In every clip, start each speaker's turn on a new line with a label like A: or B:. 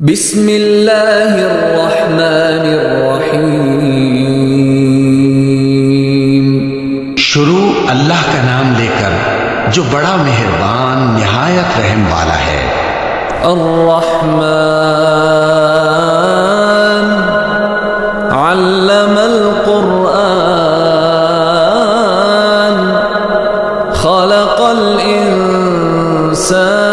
A: बिस्मिल्लाहिर्रहमानिर्रहीम।
B: शुरू अल्लाह का नाम लेकर जो बड़ा मेहरबान निहायत रहम वाला है।
A: अर्रहमान अल्लमल कुरआन खलक़ल इंसान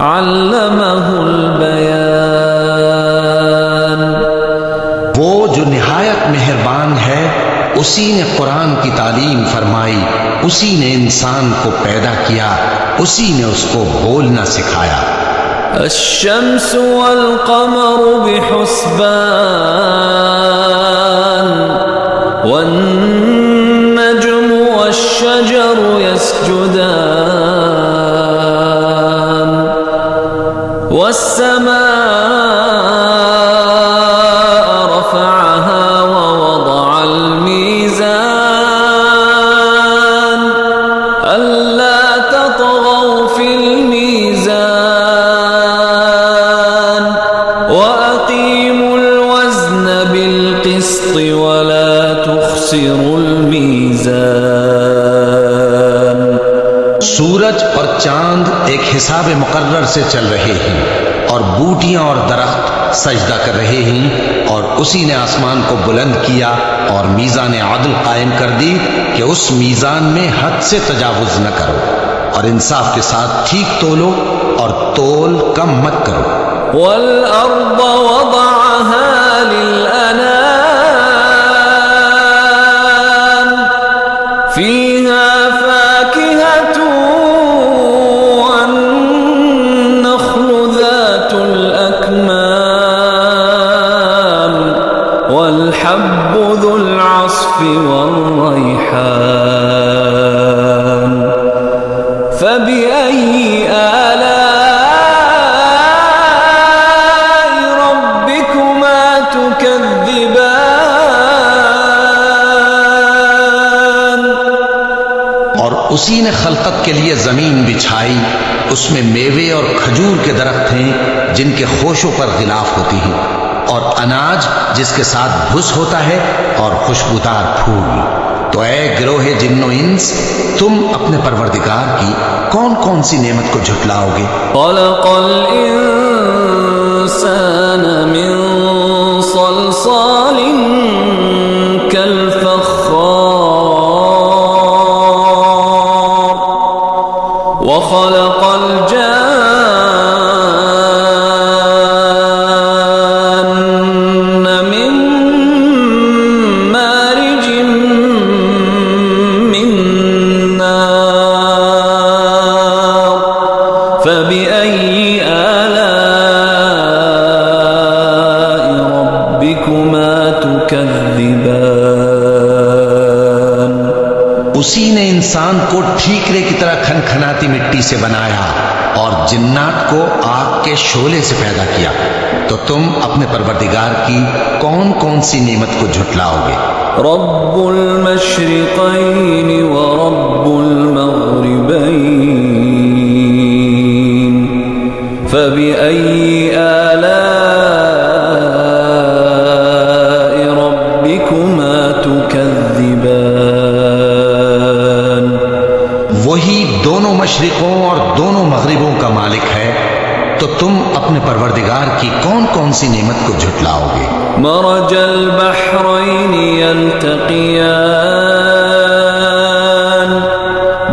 A: अल्लमहुल बयान।
B: वो जो निहायत मेहरबान है, उसी ने कुरान की तालीम फरमाई, उसी ने इंसान को पैदा किया, उसी ने उसको बोलना सिखाया।
A: अश्शम्सु वल क़मरु बिहुस्बान वन्नज्मु वश्शजरु यस्जुदान वस्समाअ रफ़अहा ववदअल मीज़ान अल्ला ततग़ौ फ़िल मीज़ान वअक़ीमुल वज़्न बिल क़िस्ति वला तुख़सिरुल मीज़ान।
B: सूरज और चांद एक हिसाब मुकर्रर से चल रहे हैं और बूटियां और दरख्त सजदा कर रहे हैं, और उसी ने आसमान को बुलंद किया और मीज़ान अदल कायम कर दी कि उस मीज़ान में हद से तजावुज न करो, और इंसाफ के साथ ठीक तोलो और तोल कम मत करो।
A: वल अर्द वदअहा लिल अनाम फीहा फाकिहतुन वन्नख्लु ज़ातुल अकमाम वल हब्बु ज़ुल अस्फ़ि वर्रैहान फबिअय्यि आलाइ रब्बिकुमा तुकज़्ज़िबान।
B: और उसी ने खलकत के लिए जमीन बिछाई, उसमें मेवे और खजूर के दरख्त हैं जिनके खोशों पर गिलाफ होती हैं, और अनाज जिसके साथ भुस होता है, और खुशबूदार फूल। तो ऐ गिरोहे जिन्नो इंस, तुम अपने परवरदिगार की कौन कौन सी नेमत को झुटलाओगे।
A: खलक़ल इंसान मिन सलसालिन कल फ़ख़्ख़ार व खलक़ल जान्न मिन मारिजिन मिन नार फबिअय्यि आलाइ रब्बिकुमा तुकज़्ज़िबान।
B: उसी ने इंसान को ठीकरे की तरह खनखनाती मिट्टी से बनाया और जिन्नात को आग के शोले से पैदा किया। तो तुम अपने परवरदिगार की कौन कौन सी नेमत को झुटलाओगे।
A: रब्बुल मशरिक़ैनि व रब्बुल मग़रिबैन फबिअय्यि आलाइ रब्बिकुमा तुकज़्ज़िबान।
B: वही दोनों मशरिकों और दोनों मगरिबों का मालिक है, तो तुम अपने परवरदिगार की कौन कौन सी नेमत को झुटलाओगे।
A: मरजल बहरैनि यल्तक़ियान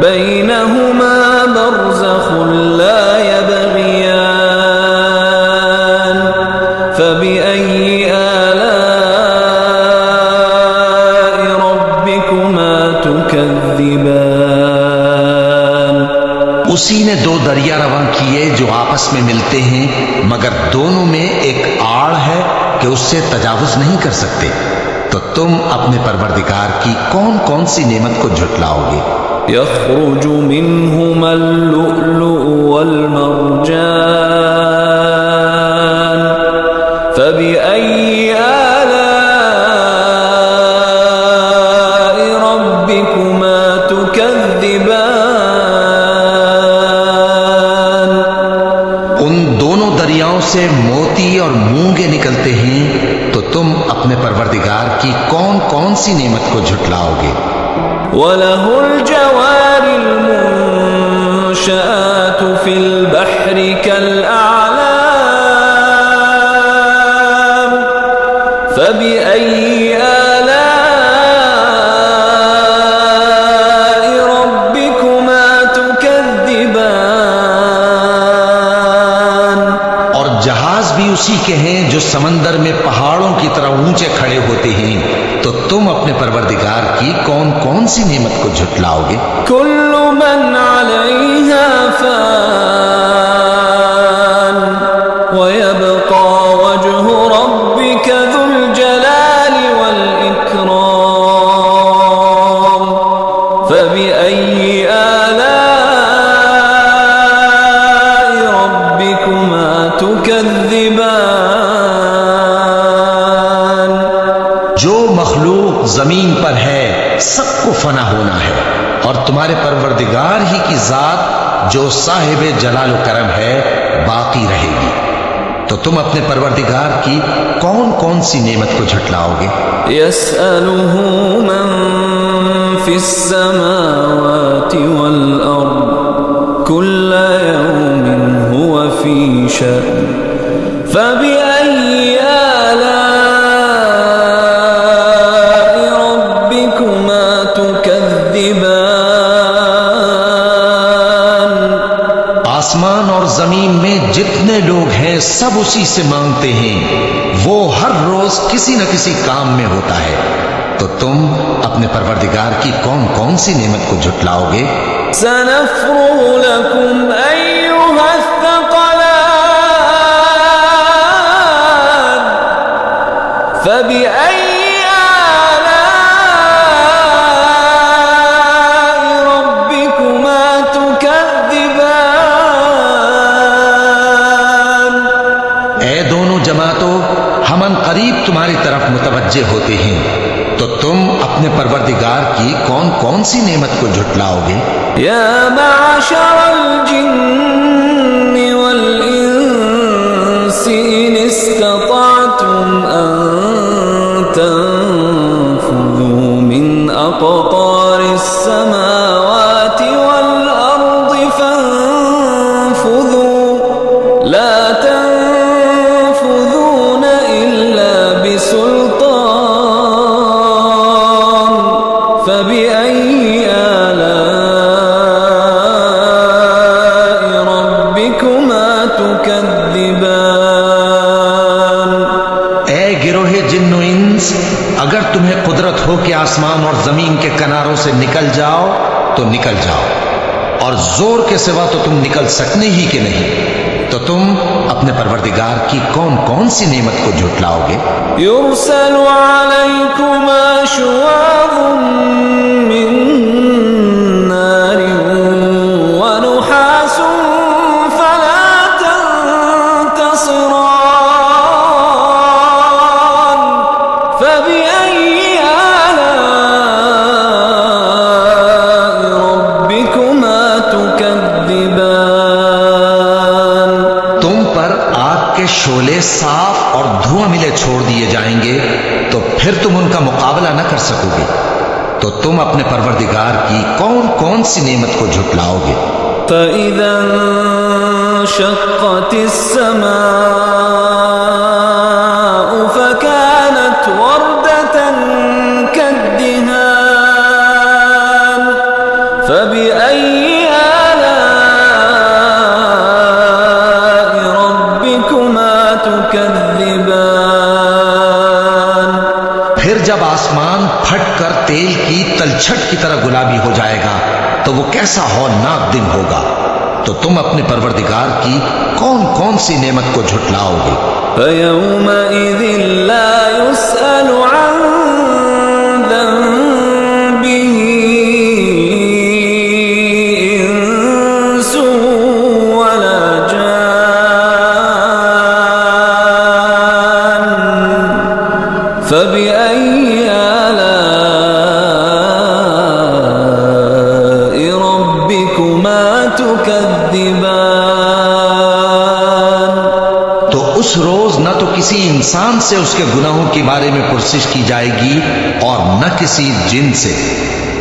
A: बैनहुमा बरज़ख़ुन ला यबग़ियान फबिअय्यि आलाइ रब्बिकुमा तुकज़्ज़िबान।
B: उसी ने दो दरिया रवां किए जो आपस में मिलते हैं, मगर दोनों में एक आड़ है कि उससे तजावुज नहीं कर सकते। तो तुम अपने परवरदिगार की कौन कौन सी नेमत को झुटलाओगे।
A: यख़्रुजु मिन्हुमल लुअ्लुअु वल मरजान फबिअय्यि आलाइ रब्बिकुमा तुकज़्ज़िबान।
B: से मोती और मूंगे निकलते हैं, तो तुम अपने परवरदिगार की कौन कौन सी नेमत को झुटलाओगे।
A: वलहुल जवारिल मुंशाअतु फिल बहरि कल आलाम फबिअय्यि आलाइ रब्बिकुमा तुकद्दिबान।
B: और जहाज भी उसी के हैं जो समंदर में पहाड़ों की तरह ऊंचे खड़े होते हैं, तो तुम अपने परवरदिगार की कौन कौन सी नेमत को झुटलाओगे।
A: कुल्लु मन अलैहा फान वयबका वजहु रब्बिका जुल जलाली वल इकराम फबिअय्यि आलाइ रब्बिकुमा तुकद्दिबान।
B: जो मखलूक जमीन पर है सबको फना होना है, और तुम्हारे परवरदिगार ही की जात जो साहिब जलाल करम है बाकी रहेगी। तो तुम अपने परवरदिगार की कौन कौन सी नेमत को झुटलाओगे।
A: यसअलुहु मन फिस समावाति वल अर्द कुल्ल यौमिन हुवा फी शअन फबिअय्यि आलाइ रब्बिकुमा तुकद्दिबान।
B: आसमान और जमीन में जितने लोग हैं सब उसी से मांगते हैं, वो हर रोज किसी न किसी काम में होता है। तो तुम अपने परवरदिगार की कौन कौन सी नेमत को झुटलाओगे।
A: सनफ्रुगु लकुम अय्युहा थक़लान फबिअय्यि आलाइ रब्बिकुमा तुकद्दिबान।
B: ए दोनों जमातों, हम करीब तुम्हारी तरफ मुतवज्जे होते हैं, तो तुम अपने परवरदिगार की कौन कौन सी नेमत को झुटलाओगे।
A: या माशरल जिन्नि वल इंसी इन इस्तताअतुम अन तंफुज़ू मिन अक़तारिस समावाति वल अर्दि फंफुज़ू ला तंफुज़ून इल्ला बिसुल्तान फबिअय्यि आलाइ रब्बिकुमा तुकद्दिबान।
B: ए गिरोहे जिन्नो इंस, अगर तुम्हें कुदरत हो कि आसमान और जमीन के किनारों से निकल जाओ तो निकल जाओ, और जोर के सिवा तो तुम निकल सकने ही के नहीं। तो तुम अपने परवरदिगार की कौन कौन सी नेमत को झुटलाओगे।
A: युरसलु अलैकुमा शुवाज़ुम मिन नारिन व नुहासुन फला तंतसिरान फबिअय्यि आलाइ रब्बिकुमा तुकद्दिबान।
B: तुम पर आग के शोले साफ और धुआं मिले छोड़ दिए जाएंगे, तो फिर तुम उनका मुकाबला न कर सकोगे। तो तुम अपने परवरदिगार की कौन कौन सी नेमत को झुटलाओगे।
A: فإذا انشقت السماء فكانت وردة كالدهان فبأي آلاء ربكما تكذبان।
B: फिर जब आसमान फटकर तेल की तलछट की तरह गुलाबी हो जाएगा, तो वो कैसा हौलनाक दिन होगा। तो तुम अपने परवरदिगार की कौन कौन सी नेमत को झुटलाओगे।
A: فيومئذ لا يسأل عن ذنبه إنس ولا جان فبأي آلاء ربكما تكذبان।
B: तो तो किसी इंसान से उसके गुनाहों के बारे में पुरसिश की जाएगी और न किसी जिन से,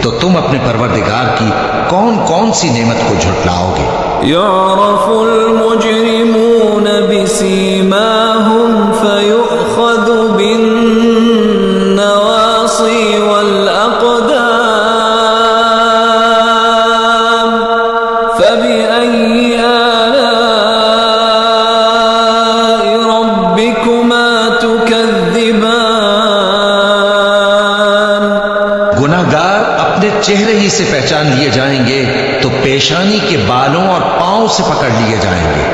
B: तो तुम अपने परवरदिगार की कौन कौन सी नेमत को झुटलाओगे।
A: युअरफुल मुजरिमून बिसीमाहुम फयुअख़ज़ु बिन्नवासी वल अक़दाम फबिअय्यि आलाइ रब्बिकुमा तुकज़्ज़िबान।
B: गुनाहगार अपने चेहरे ही से पहचान लिए जाएंगे तो पेशानी के बालों और पांव से पकड़ लिए जाएंगे,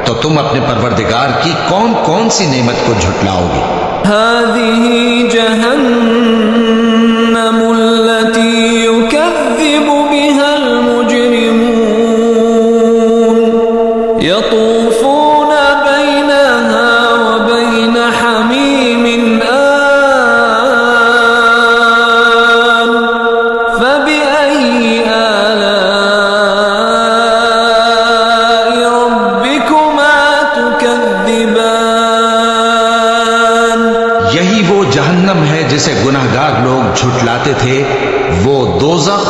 B: तो तुम अपने परवरदिगार की कौन कौन सी नेमत को झुटलाओगे।
A: हाज़िही जहन्नमुल्लती युकज़्ज़िबु बिहल मुजरिमून यतूफ़ून बैनहा व बैन हमीमिन आन फबिअय्यि आलाइ रब्बिकुमा तुकज़्ज़िबान।
B: यही वो जहन्नम है जिसे गुनाहगार लोग झुटलाते थे। वो दोज़ख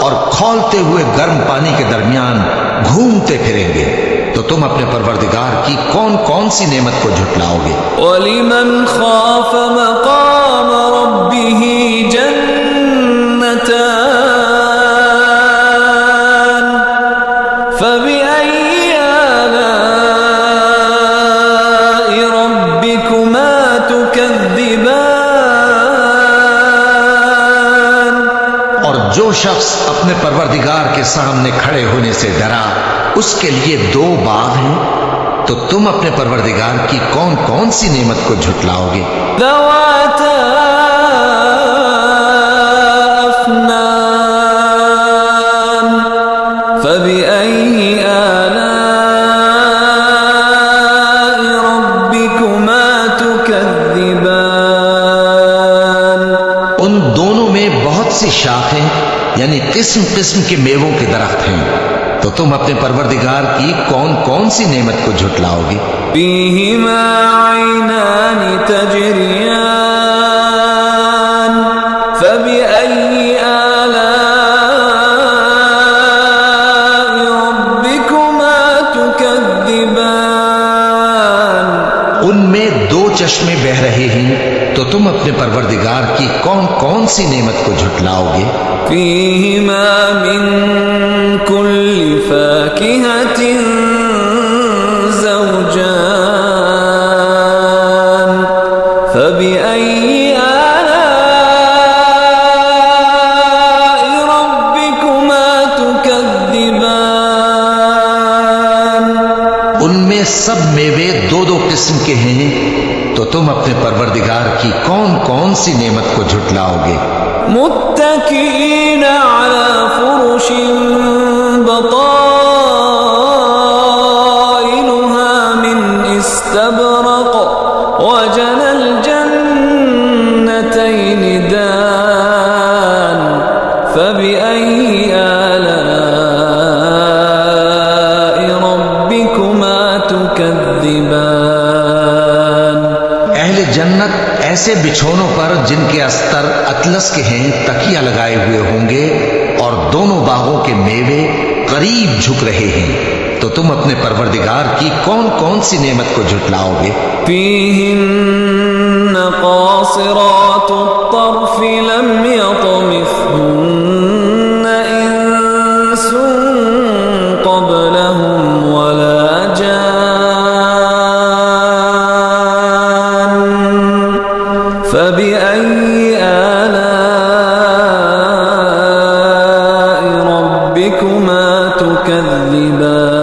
B: और खौलते हुए गर्म पानी के दरमियान घूमते फिरेंगे, तो तुम अपने परवरदिगार की कौन कौन सी नेमत को झुटलाओगे।
A: वलिमन खाफ मकाम रब्बिही जन्नतान फबिअय्यि आलाइ रब्बिकुमा तुकज़्ज़िबान।
B: और जो शख्स अपने परवरदिगार के सामने खड़े होने से डरा, उसके लिए दो बाग हैं, तो तुम अपने परवरदिगार की कौन कौन सी नेमत को झुटलाओगे।
A: ذواتا أفنان فبأي آلاء ربكما تكذبان।
B: उन दोनों में बहुत सी शाखें यानी किस्म किस्म के मेवों के दरख्त हैं, तो तुम अपने परवरदिगार की कौन कौन सी नेमत को झुटलाओगे।
A: فيهما عينان تجريان فبأي آلاء ربكما تكذبان।
B: उनमें दो चश्मे बह रहे हैं, तो तुम अपने परवरदिगार की कौन कौन सी नेमत को झुटलाओगे।
A: فيهما من كل فاكهة زوجان فبأي آلاء ربكما تكذبان।
B: उनमें सब मेवे दो दो किस्म के हैं, तो तुम अपने परवरदिगार की कौन कौन सी नेमत को झुटलाओगे।
A: मुत्तकीन अला फुरुशिन बताइनुहा मिन इस्तबरक़ वजनल जन्नतैन दान फबिअय्यि आलाइ रब्बिकुमा तुकज़्ज़िबान।
B: अहले जन्नत ऐसे बिछौनों पर जिनके अस्तर अतलस के हैं तकिया लगाए हुए होंगे और दोनों बागों के मेवे करीब झुक रहे हैं, तो तुम अपने परवरदिगार की कौन कौन सी नेमत को झुटलाओगे।
A: فيهن قاصرات الطرف لم يطمثهن إنس قبلهم ولا جان فبأي آلاء ربكما تكذبان।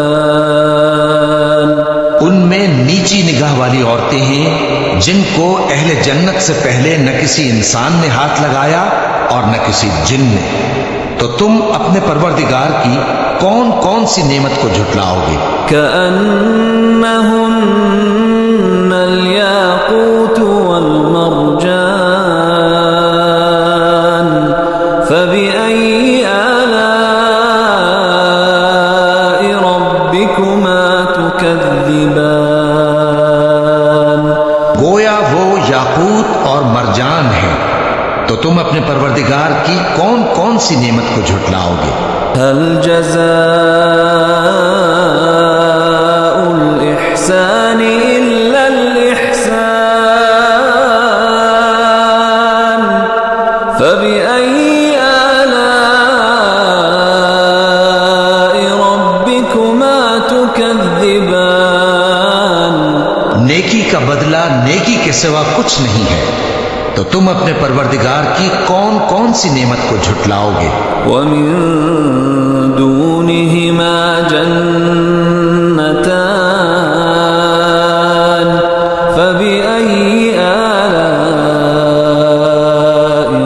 B: उनमें नीची निगाह वाली औरतें हैं जिनको अहले जन्नत से पहले न किसी इंसान ने हाथ लगाया और न किसी जिन ने, तो तुम अपने परवरदिगार की कौन कौन सी नेमत को झुटलाओगे।
A: कअन्नहुन्नल याक़ूत वल मरजान फबिअय्यि आलाइ रब्बिकुमा तुकज़्ज़िबान।
B: तो तुम अपने परवरदिगार की कौन कौन सी नेमत को झुटलाओगे?
A: हल जज़ाउल इहसानी इल्लल इहसान फबिअय्यि आलाइ रब्बिकुमा तुकज़्ज़िबान।
B: नेकी का बदला नेकी के सिवा कुछ नहीं है, तो तुम अपने परवरदिगार की कौन कौन सी नेमत को झुटलाओगे?
A: वमिन दूनिहिमा जन्नतान फबिअय्यि आलाइ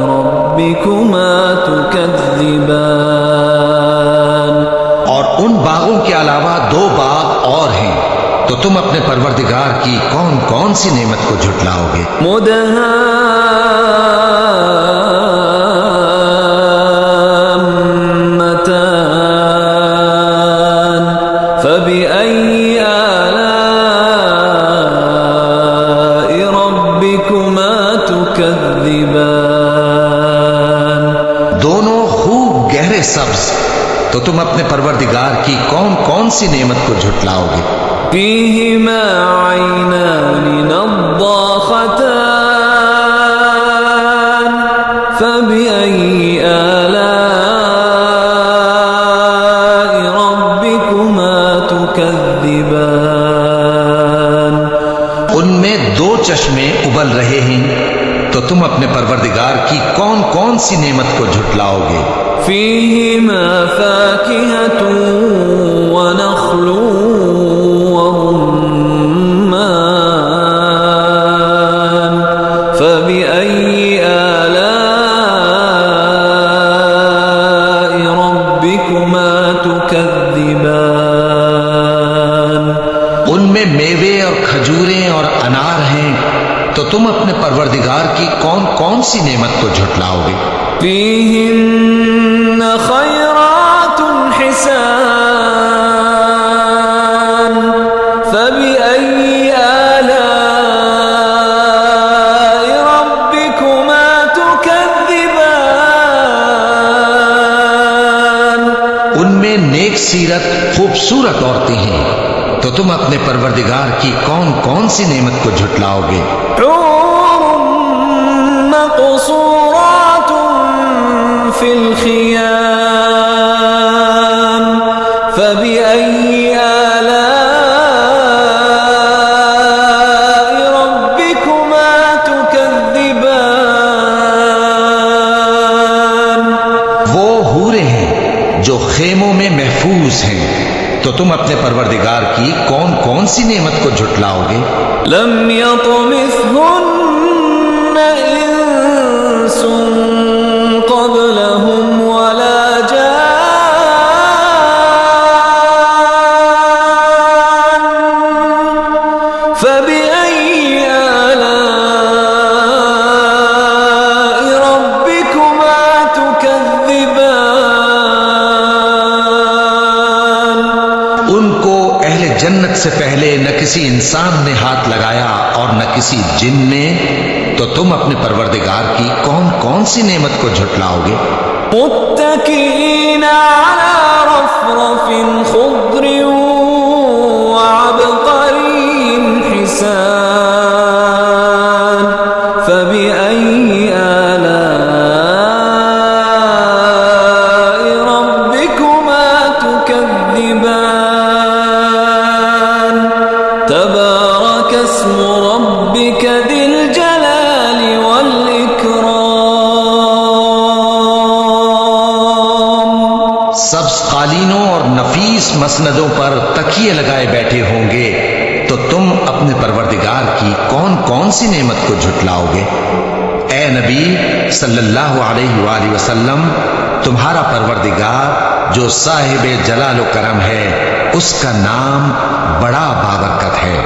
A: रब्बिकुमा तुकज़्ज़िबान।
B: और उन बागों के अलावा दो बाग और हैं, तो तुम अपने परवरदिगार की कौन कौन सी नेमत को झुटलाओगे?
A: मुदहाम्मतान फबिअय्यि आलाइ रब्बिकुमा तुकज़्ज़िबान।
B: दोनों खूब गहरे सब्ज, तो तुम अपने परवरदिगार की कौन कौन सी नेमत को झुटलाओगे?
A: फीहिमा ऐनानि नद्दाखतान फबिअय्यि आलाइ रब्बिकुमा तुकज़्ज़िबान।
B: उनमें दो चश्मे उबल रहे हैं, तो तुम अपने परवरदिगार की कौन कौन सी नेमत को झुटलाओगे?
A: फीहिमा फाकिहतुन व नख्लुन व रुम्मान फबिअय्यि आलाइ रब्बिकुमा तुकज़्ज़िबान।
B: उनमें मेवे और खजूरें और अनार हैं, तो तुम अपने परवरदिगार की कौन कौन सी नेमत को झुटलाओगे?
A: फीहिन्न खैरातुन हिसान फबिअय्यि आलाइ रब्बिकुमा तुकज़्ज़िबान।
B: उनमें नेक सीरत खूबसूरत औरतें हैं, तो तुम अपने परवरदिगार की कौन कौन सी नेमत को झुटलाओगे?
A: हूरुम मक़सूरातुन फिल ख़ियाम फबिअय्यि आलाइ रब्बिकुमा तुकज़्ज़िबान।
B: वो हूरें हैं जो खेमों में महफूज हैं, तो तुम अपने परवरदिगार की कौन कौन सी नेमत को झुटलाओगे?
A: लम यतमिथहुन्न इंसुन क़ब्लहुम वला जान फबिअय्यि आलाइ रब्बिकुमा तुकज़्ज़िबान।
B: उनको अहले जन्नत से पहले न किसी इंसान ने हाथ लगाया और न किसी जिन ने, तो तुम अपने परवरदिगार की कौन कौन सी नेमत को झुटलाओगे?
A: मुत्तकीना अला रफ़रफ़िन ख़ुद्रिन व अबक़रिन हिसान फबिअय्यि आलाइ रब्बिकुमा तुकज़्ज़िबान। तबारक अस्मु रब्बिक दिल जलालि वल इकराम।
B: सब्ज कालीनों और नफीस मसनदों पर तकिए लगाए बैठे होंगे, तो तुम अपने परवरदिगार की कौन कौन सी नेमत को झुटलाओगे? ए नबी सल्लल्लाहु अलैहि वसल्लम, तुम्हारा परवरदिगार जो साहिब जलाल व करम है, उसका नाम बड़ा बाबरकत है।